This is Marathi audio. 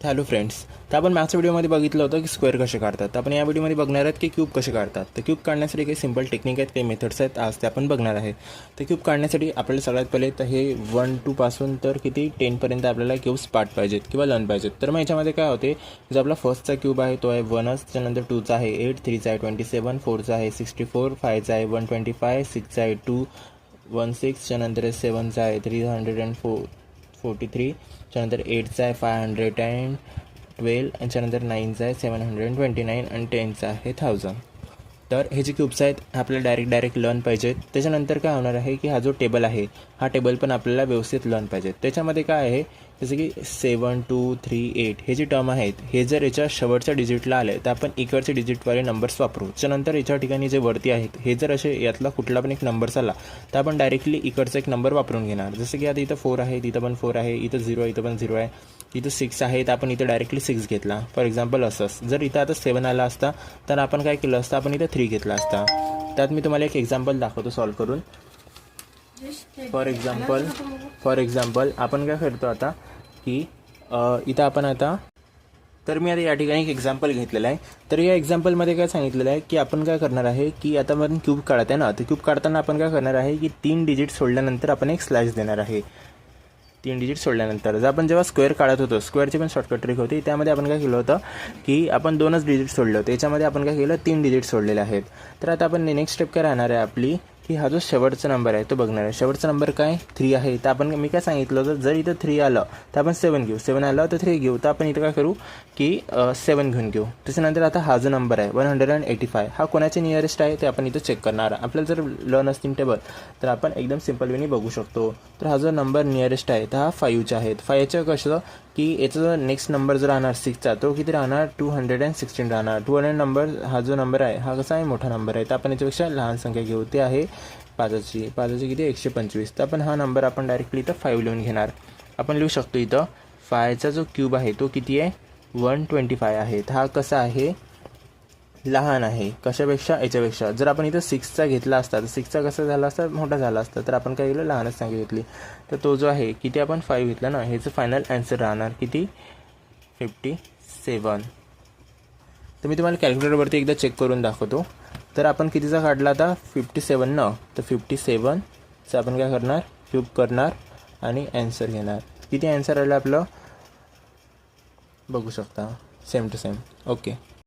हॅलो फ्रेंड्स, तर आपण मागच्या व्हिडिओमध्ये बघितलं होतं की स्क्वेअर कसे काढतात. तर आपण या व्हिडिओमध्ये बघणार आहोत की क्यूब कसे काढतात. तर क्यूब काढण्यासाठी काही सिंपल टेक्निक आहेत, काही मेथड्स आहेत, आज ते आपण बघणार आहे. तर क्यूब काढण्यासाठी आपल्याला सगळ्यात पहिले तर हे 1-2 पासून तर किती 10पर्यंत आपल्याला क्यूब्स पार्ट पाहिजेत किंवा लर्न पाहिजेत. तर मग याच्यामध्ये काय होते, जो आपला फर्स्टचा क्यूब आहे तो आहे 1च, त्यानंतर 2चा आहे 8, 3चा आहे 27, 4चा आहे 64, 5चा आहे 125, 6चा आहे 216, त्यानंतर 7चा आहे 343, त्यानंतर 8चा आहे 512, आणि त्यानंतर 9चा आहे 729 आणि 10चा आहे 1000. तर हे जे क्यूब्स आहेत आपल्याला डायरेक्ट लर्न पाहिजेत. त्याच्यानंतर काय होणार आहे की हा जो टेबल आहे हा टेबल पण आपल्याला व्यवस्थित लर्न पाहिजे. त्याच्यामध्ये काय आहे, जसं की 7 2 3 8 हे जे टर्म आहेत हे जर याच्या शेवटच्या डिजिटला आले तर आपण इकडचे डिजिटवाले नंबर्स वापरू. त्याच्यानंतर याच्या ठिकाणी जे वरती आहेत हे जर असे यातला कुठला पण एक नंबर आला तर आपण डायरेक्टली इकडचा एक नंबर वापरून घेणार. जसं की आता इथं 4 आहे, इथं पण 4 आहे, इथं 0 आहे, इथं पण 0 आहे, इथं 6 आहे, तर आपण इथं डायरेक्टली 6 घेतला. फॉर एक्झाम्पल असंच जर इथं आता 7 आला असता तर आपण काय केलं असतं, आपण इथं 3 घेतला असता. त्यात मी तुम्हाला एक एक्झाम्पल दाखवतो सॉल्व करून. फॉर एक्झाम्पल आपण काय करतो आता की इथं आपण आता, तर मी आता या ठिकाणी एक एक्झाम्पल घेतलेलं आहे. तर या एक्झाम्पलमध्ये काय सांगितलेलं आहे की आपण काय करणार आहे की आता आपण क्यूब काढत आहे ना, तर क्यूब काढताना आपण काय करणार आहे की 3 डिजिट सोडल्यानंतर आपण एक स्लॅश देणार आहे. 3 डिजिट सोडल्यानंतर जर आपण जेव्हा स्क्वेअर काढत होतो, स्क्वेअरची पण शॉर्टकट ट्रिक होती, त्यामध्ये आपण काय केलं होतं की आपण 2च डिजिट सोडले होते. याच्यामध्ये आपण काय केलं, 3 डिजिट सोडलेले आहेत. तर आता आपण नेक्स्ट स्टेप काय राहणार आहे आपली की हा जो शेवटचा नंबर आहे तो बघणार आहे. शेवटचा नंबर काय 3 आहे, तर आपण मी काय सांगितलं होतं, जर इथं 3 आलं तर आपण 7 घेऊ, 7 आलं तर 3 घेऊ. तर आपण इथं काय करू की 7 घेऊन घेऊ. त्याच्यानंतर आता हा जो नंबर आहे 185 हा कोणाचे नियरेस्ट आहे ते आपण इथं चेक करणार. आपल्याला जर लर्न असतील टेबल तर आपण एकदम सिम्पल वेनी बघू शकतो. तर हा जो नंबर नियरेस्ट आहे तर हा 5चा आहेत. 5च्या कसं की याचा जो नेक्स्ट नंबर जो राहणार 6चा तो किती राहणार 216 राहणार. 200 नंबर हा जो नंबर आहे हा कसा आहे, मोठा नंबर आहे, तर आपण याच्यापेक्षा लहान संख्या घेऊ, ते आहे 5ची किती 125. तर आपण हा नंबर आपण डायरेक्टली इथं 5 लिहून घेणार. आपण लिहू शकतो इथं 5चा जो क्यूब आहे तो किती आहे 125 आहे. हा कसा आहे, लहान आहे, कशापेक्षा याच्यापेक्षा. जर आपण इथं 6चा घेतला असता तर 6चा कसा झाला असता, मोठा झाला असता. तर आपण काय केलं, लहानच संख्या घेतली. तर तो जो आहे किती आपण 5 घेतला ना, ह्याचं फायनल आन्सर राहणार किती 57. तर मी तुम्हाला कॅल्क्युलेटरवरती एकदा चेक करून दाखवतो. तर आपण कितीचा काढला आता 57 ना, तर 57चं आपण काय करणार, क्यूब करणार आणि आन्सर घेणार. किती आन्सर आलं आपलं बघू शकता, सेम टू सेम. ओके.